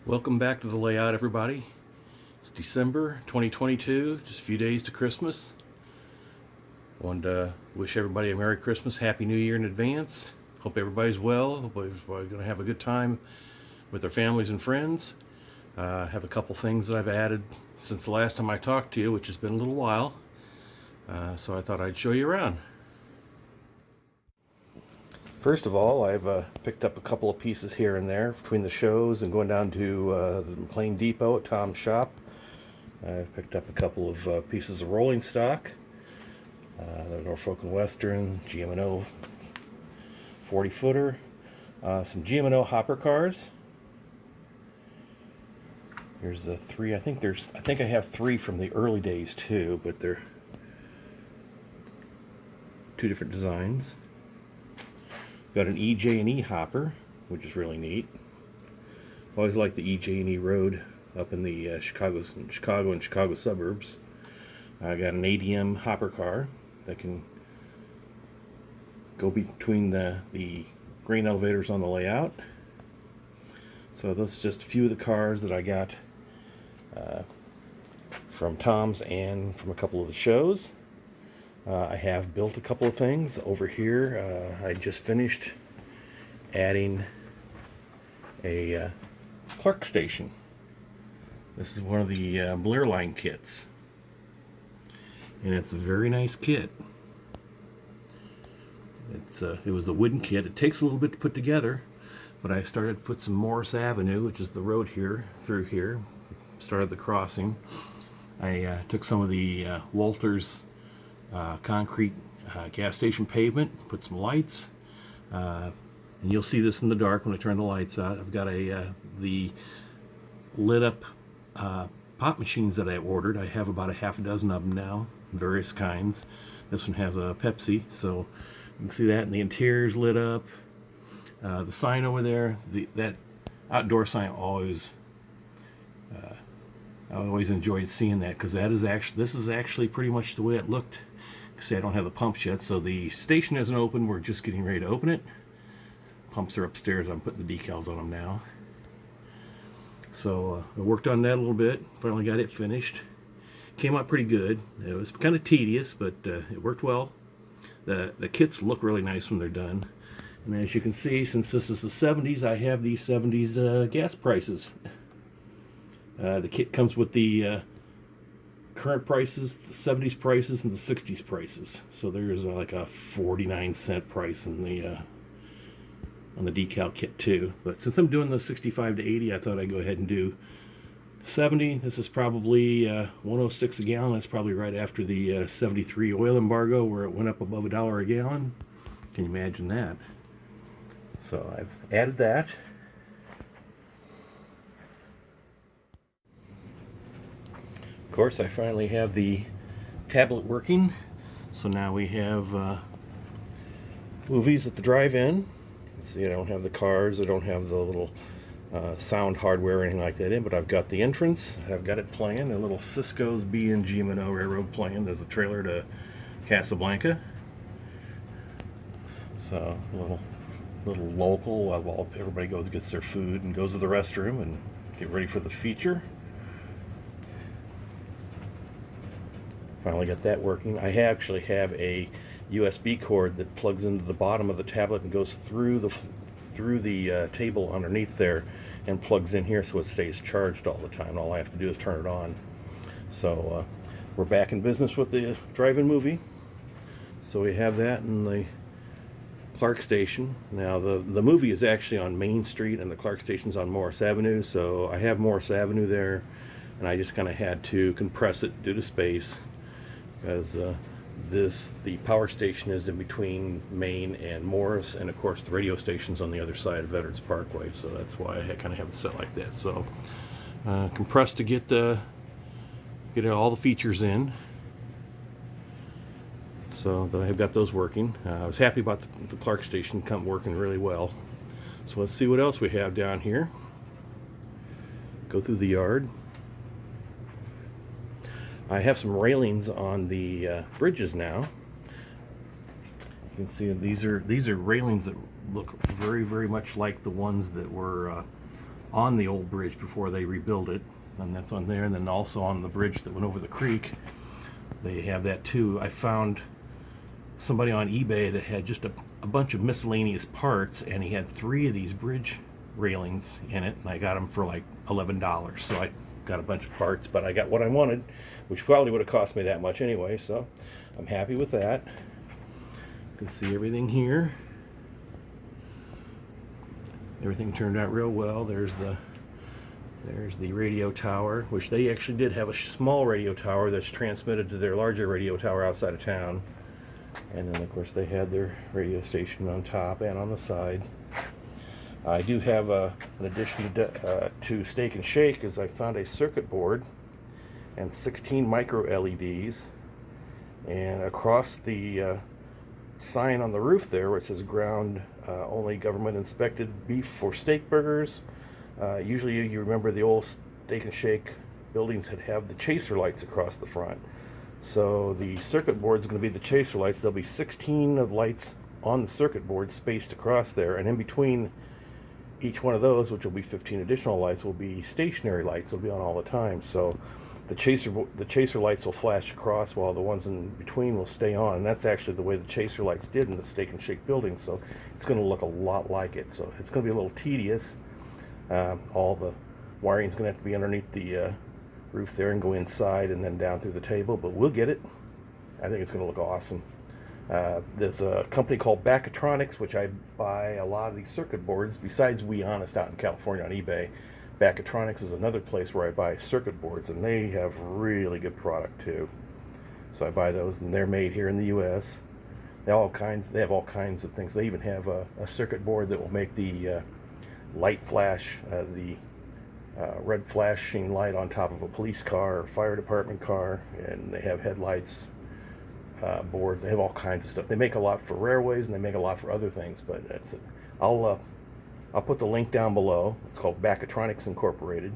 Welcome back to the layout, everybody. It's December 2022, just a few days to Christmas. I wanted to wish everybody a Merry Christmas, Happy New Year in advance. Hope everybody's well. Hope everybody's going to have a good time with their families and friends. I have a couple things that I've added since the last time I talked to you, which has been a little while. So I thought I'd show you around. First of all, I've picked up a couple of pieces here and there between the shows and going down to the McLean Depot at Tom's shop. I picked up a couple of pieces of rolling stock, the Norfolk & Western, GM&O 40-footer, some GM&O hopper cars. Here's three. I think I have three from the early days too, but they're two different designs. Got an EJ&E hopper, which is really neat. Always liked the EJ&E road up in the Chicago and Chicago suburbs. I got an ADM hopper car that can go between the grain elevators on the layout. So those are just a few of the cars that I got from Tom's and from a couple of the shows. I have built a couple of things over here. I just finished adding a Clark station. This is one of the Blair line kits, and it's a very nice kit. It was the wooden kit. It takes a little bit to put together, but I started to put some Morris Avenue, which is the road here through here. Started the crossing. I took some of the Walters concrete gas station pavement, put some lights, and you'll see this in the dark when I turn the lights out. I've got the lit up pop machines that I ordered. I have about a half a dozen of them now, various kinds. This one has a Pepsi, so you can see that, and the interior's lit up. The sign over there, that outdoor sign, I always enjoyed seeing that, because this is actually pretty much the way it looked. See, I don't have the pumps yet, so the station isn't open. We're just getting ready to open it. Pumps are upstairs. I'm putting the decals on them now. So I worked on that a little bit. Finally got it finished. Came out pretty good. It was kind of tedious, but it worked well. The kits look really nice when they're done. And as you can see, since this is the 70s, I have these 70s gas prices. The kit comes with the current prices, the 70s prices, and the 60s prices. So there's like a 49-cent price in the on the decal kit too. But since I'm doing the 65 to 80, I thought I'd go ahead and do 70. This is probably 106 a gallon. That's probably right after the 73 oil embargo, where it went up above $1 a gallon. Can you imagine that? So I've added that. Of course, I finally have the tablet working, so now we have movies at the drive-in. See, I don't have the cars, I don't have the little sound hardware or anything like that in, but I've got the entrance, I've got it playing, a little Cisco's B and GM&O Railroad playing. There's a trailer to Casablanca. So, a little local while everybody gets their food and goes to the restroom and get ready for the feature. Finally got that working. I actually have a USB cord that plugs into the bottom of the tablet and goes through the table underneath there and plugs in here so it stays charged all the time. All I have to do is turn it on. So we're back in business with the drive-in movie. So we have that in the Clark Station. Now the movie is actually on Main Street and the Clark Station's on Morris Avenue, so I have Morris Avenue there, and I just kind of had to compress it due to space, because the power station is in between Main and Morris, and of course the radio station's on the other side of Veterans Parkway, so that's why I kind of have it set like that. So compressed to get all the features in. So that I've got those working. I was happy about the Clark Station working really well. So let's see what else we have down here. Go through the yard. I have some railings on the bridges now. You can see these are railings that look very, very much like the ones that were on the old bridge before they rebuilt it. And that's on there. And then also on the bridge that went over the creek, they have that too. I found somebody on eBay that had just a bunch of miscellaneous parts, and he had 3 of these bridge railings in it, and I got them for like $11. So I got a bunch of parts, but I got what I wanted, which probably would have cost me that much anyway, so I'm happy with that. You can see everything here. Everything turned out real well. There's the radio tower, which they actually did have a small radio tower that's transmitted to their larger radio tower outside of town. And then of course they had their radio station on top and on the side. I do have an addition to Steak and Shake, as I found a circuit board and 16 micro LEDs, and across the sign on the roof there, which says ground only government inspected beef for steak burgers. Usually you remember the old Steak and Shake buildings had have the chaser lights across the front. So the circuit board is going to be the chaser lights. There'll be 16 of lights on the circuit board spaced across there, and in between each one of those, which will be 15 additional lights, will be stationary lights. They'll be on all the time. So the chaser lights will flash across while the ones in between will stay on, and that's actually the way the chaser lights did in the Steak and Shake building. So it's going to look a lot like it. So it's going to be a little tedious. All the wiring is going to have to be underneath the roof there and go inside and then down through the table, but we'll get it. I think it's going to look awesome. There's a company called Backatronics, which I buy a lot of these circuit boards. Besides We Honest out in California on eBay, Backatronics is another place where I buy circuit boards, and they have really good product too. So I buy those, and they're made here in the U.S. They have all kinds of things. They even have a circuit board that will make the light flash, the red flashing light on top of a police car or fire department car, and they have headlights, boards. They have all kinds of stuff. They make a lot for railways, and they make a lot for other things, but that's it. I'll put the link down below. It's called Backatronics Incorporated,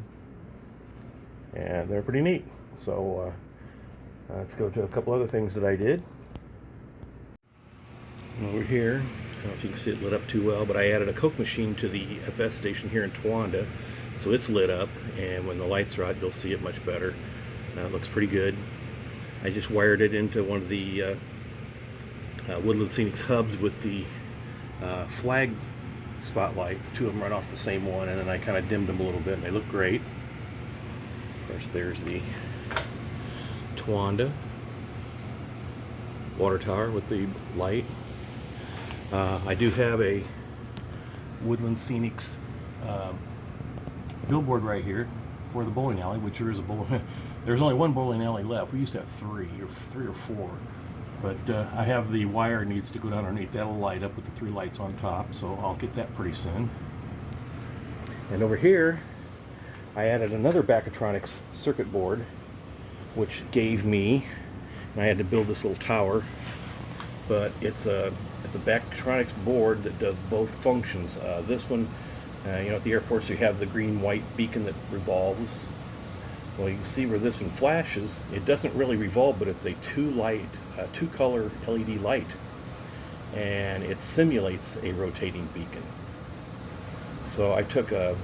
and they're pretty neat. So let's go to a couple other things that I did. Over here, I don't know if you can see it lit up too well, but I added a Coke machine to the FS station here in Towanda. So it's lit up, and when the lights are out, you'll see it much better. It looks pretty good. I just wired it into one of the Woodland Scenics hubs with the flag spotlight. 2 of them run off the same one, and then I kind of dimmed them a little bit, and they look great. Of course, there's the Towanda water tower with the light. I do have a Woodland Scenics billboard right here for the bowling alley, which there is a bowling. There's only one bowling alley left. We used to have three or four, but I have the wire needs to go down underneath. That'll light up with the 3 lights on top, so I'll get that pretty soon. And over here, I added another Backatronics circuit board, which gave me, and I had to build this little tower, but it's a Backatronics board that does both functions. This one, you know, at the airports you have the green-white beacon that revolves. Well, you can see where this one flashes. It doesn't really revolve, but it's a two-color LED light, and it simulates a rotating beacon. So I took a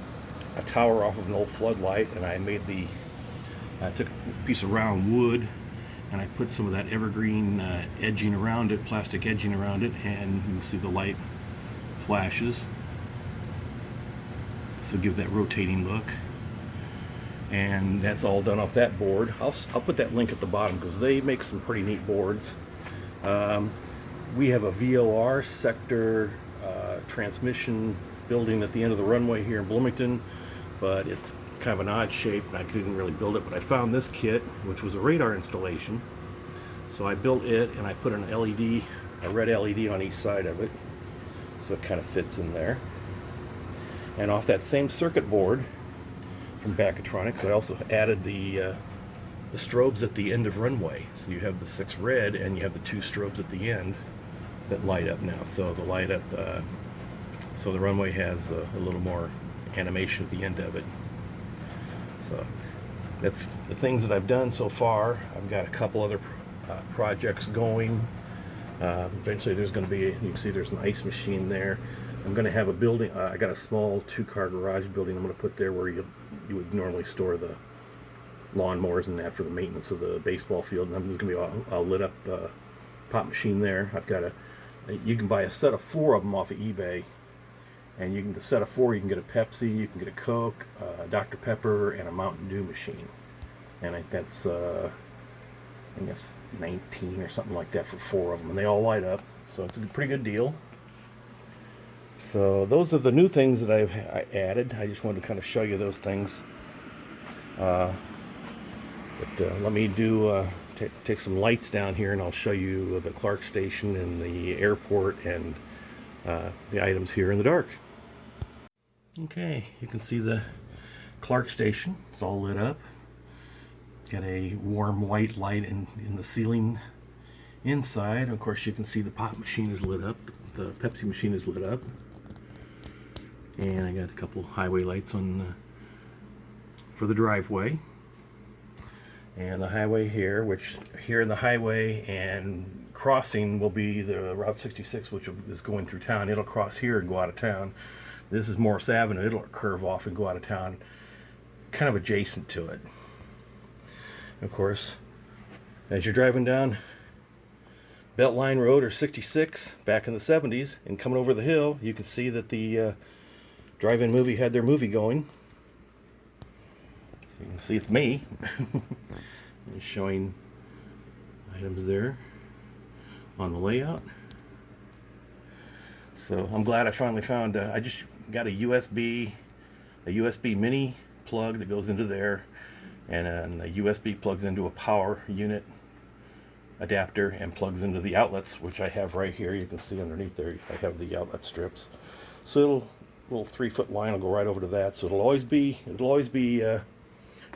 tower off of an old floodlight, and I took a piece of round wood and I put some of that evergreen edging around it, plastic edging around it, and you can see the light flashes. So give that rotating look. And that's all done off that board. I'll put that link at the bottom because they make some pretty neat boards. We have a VOR sector transmission building at the end of the runway here in Bloomington, but it's kind of an odd shape and I didn't really build it, but I found this kit, which was a radar installation. So I built it and I put an LED, a red LED on each side of it, so it kind of fits in there. And off that same circuit board from Backatronics, I also added the strobes at the end of runway. So you have the 6 red and you have the 2 strobes at the end that light up now. So the light up, so the runway has a little more animation at the end of it. So that's the things that I've done so far. I've got a couple other projects going. Eventually there's going to be, you can see there's an ice machine there. I'm going to have a building, I got a small 2-car garage building I'm going to put there where you would normally store the lawnmowers and that for the maintenance of the baseball field. And I'm just going to be a lit up pop machine there. I've got you can buy a set of 4 of them off of eBay. And you can, the set of 4, you can get a Pepsi, you can get a Coke, Dr. Pepper, and a Mountain Dew machine. And I think that's, I guess 19 or something like that for 4 of them. And they all light up, so it's a pretty good deal. So those are the new things that I added. I just wanted to kind of show you those things. But let me take some lights down here and I'll show you the Clark Station and the airport and the items here in the dark. Okay, you can see the Clark Station. It's all lit up. It's got a warm white light in the ceiling inside. Of course, you can see the pop machine is lit up. The Pepsi machine is lit up. And I got a couple highway lights on for the driveway. And the highway here, which here in the highway and crossing will be the Route 66, which is going through town. It'll cross here and go out of town. This is Morris Avenue. It'll curve off and go out of town, kind of adjacent to it. Of course, as you're driving down Beltline Road or 66 back in the 70s and coming over the hill, you can see that the drive-in movie had their movie going. So you can see it's me. Showing items there on the layout. So I'm glad I finally found, I just got a USB mini plug that goes into there, and then a USB plugs into a power unit adapter and plugs into the outlets, which I have right here. You can see underneath there I have the outlet strips. So little 3-foot line will go right over to that. So it'll always be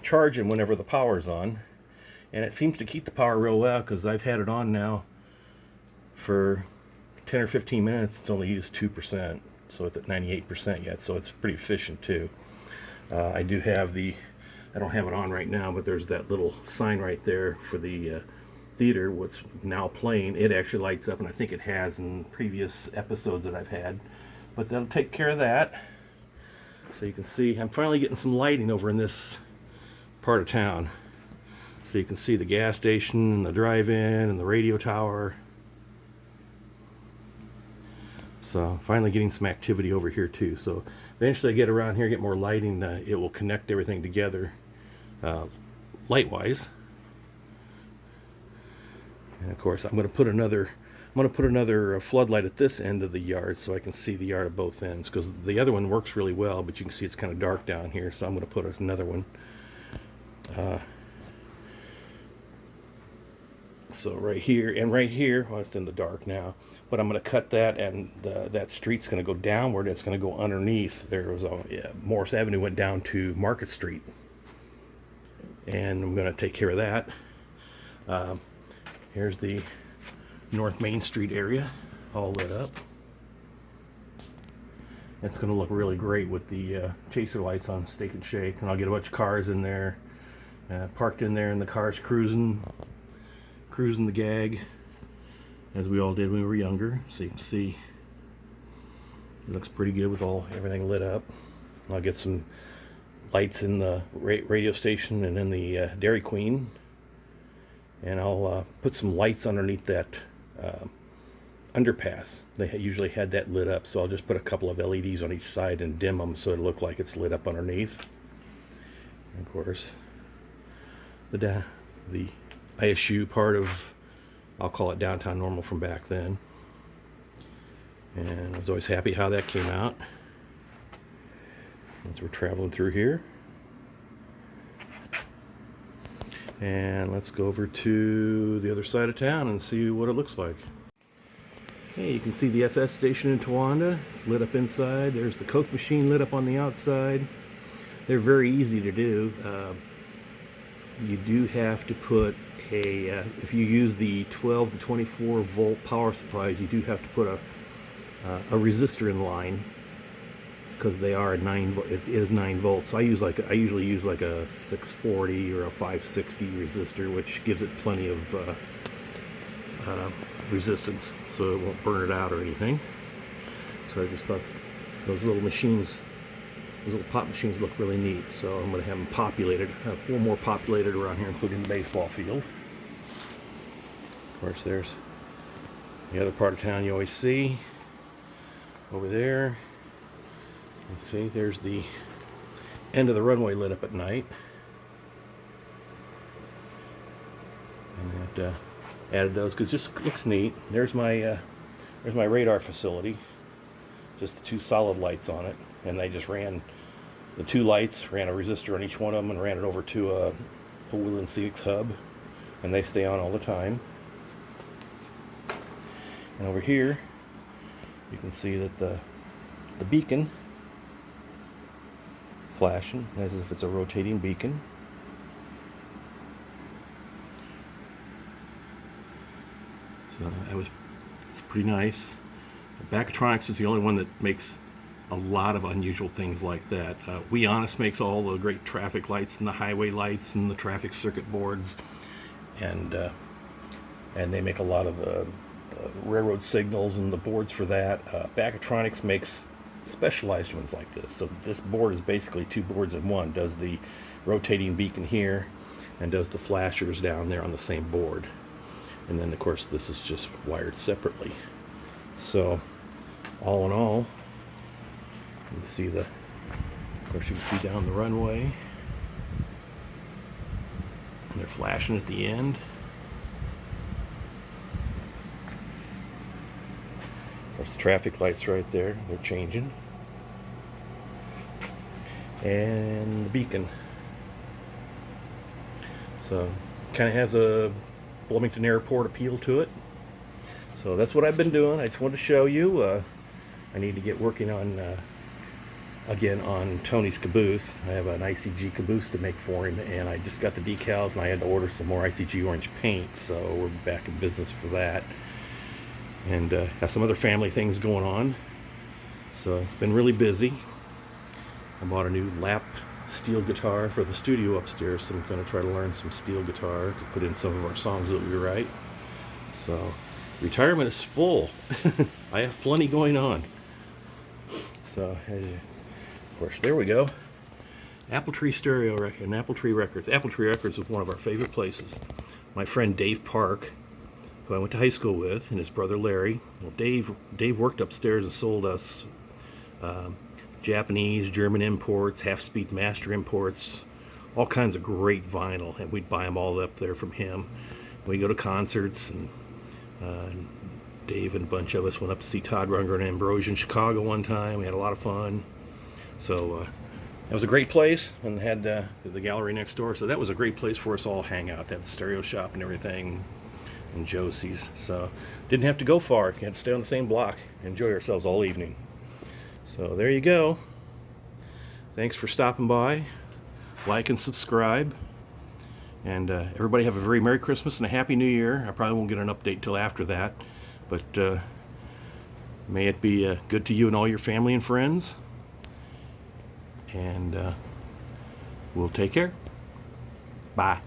charging whenever the power's on. And it seems to keep the power real well because I've had it on now for 10 or 15 minutes. It's only used 2%, so it's at 98% yet, so it's pretty efficient too. I do have I don't have it on right now, but there's that little sign right there for the theater, what's now playing. It actually lights up, and I think it has in previous episodes that I've had, but that'll take care of that. So you can see I'm finally getting some lighting over in this part of town. So you can see the gas station and the drive-in and the radio tower. So finally getting some activity over here too. So eventually I get around here, get more lighting, it will connect everything together light-wise. And of course I'm going to put another floodlight at this end of the yard so I can see the yard at both ends, because the other one works really well, but you can see it's kind of dark down here, so I'm going to put another one. So right here and right here, well, it's in the dark now, but I'm going to cut that, and that street's going to go downward. It's going to go underneath. There was Morris Avenue went down to Market Street, and I'm going to take care of that. Here's the North Main Street area, all lit up. It's going to look really great with the chaser lights on Steak and Shake, and I'll get a bunch of cars in there, parked in there, and the cars cruising the gag, as we all did when we were younger. So you can see it looks pretty good with everything lit up. I'll get some lights in the radio station and in the Dairy Queen, and I'll put some lights underneath that underpass. They usually had that lit up, so I'll just put a couple of LEDs on each side and dim them so it look like it's lit up underneath. And of course, the ISU part of, I'll call it downtown normal from back then. And I was always happy how that came out. As we're traveling through here. And let's go over to the other side of town and see what it looks like. Okay, you can see the FS station in Towanda. It's lit up inside. There's the Coke machine lit up on the outside. They're very easy to do. You do have to put if you use the 12 to 24 volt power supplies, you do have to put a resistor in line, because they are 9. It is 9 volts. So I usually use like a 640 or a 560 resistor, which gives it plenty of resistance, so it won't burn it out or anything. So I just thought those little machines, those little pop machines, look really neat. So I'm going to have them populated. I have 4 more populated around here, including the baseball field. Of course, there's the other part of town you always see over there. You see, there's the end of the runway lit up at night. And I have to added those because it just looks neat. There's my radar facility. Just the 2 solid lights on it, and they just ran the 2 lights, ran a resistor on each one of them, and ran it over to a Wheel & Seats hub, and they stay on all the time. And over here, you can see that the beacon flashing as if it's a rotating beacon. So it's pretty nice. Backatronics is the only one that makes a lot of unusual things like that. We Honest makes all the great traffic lights and the highway lights and the traffic circuit boards, and they make a lot of the railroad signals and the boards for that. Backatronics makes specialized ones like this. So this board is basically 2 boards in one. Does the rotating beacon here and does the flashers down there on the same board. And then of course this is just wired separately. So all in all, you can see of course you can see down the runway, and they're flashing at the end. There's the traffic lights right there, they're changing. And the beacon. So kind of has a Bloomington Airport appeal to it. So that's what I've been doing. I just wanted to show you. I need to get working on again on Tony's caboose. I have an ICG caboose to make for him, and I just got the decals, and I had to order some more ICG orange paint, so we're back in business for that. And have some other family things going on. So it's been really busy. I bought a new lap steel guitar for the studio upstairs, so I'm going to try to learn some steel guitar to put in some of our songs that we write. So retirement is full. I have plenty going on. So of course, there we go. Apple Tree Stereo and Apple Tree Records. Apple Tree Records was one of our favorite places. My friend Dave Park, who I went to high school with, and his brother Larry. Well, Dave worked upstairs and sold us Japanese, German imports, half-speed master imports, all kinds of great vinyl, and we'd buy them all up there from him. We'd go to concerts, and Dave and a bunch of us went up to see Todd Rundgren and Ambrosia in Chicago one time. We had a lot of fun. So it was a great place, and had the gallery next door, so that was a great place for us all to hang out. They had the stereo shop and everything, and Josie's. So didn't have to go far. You had to stay on the same block, enjoy ourselves all evening. So there you go. Thanks for stopping by. Like and subscribe. And everybody have a very Merry Christmas and a Happy New Year. I probably won't get an update till after that. But may it be good to you and all your family and friends. And we'll take care. Bye.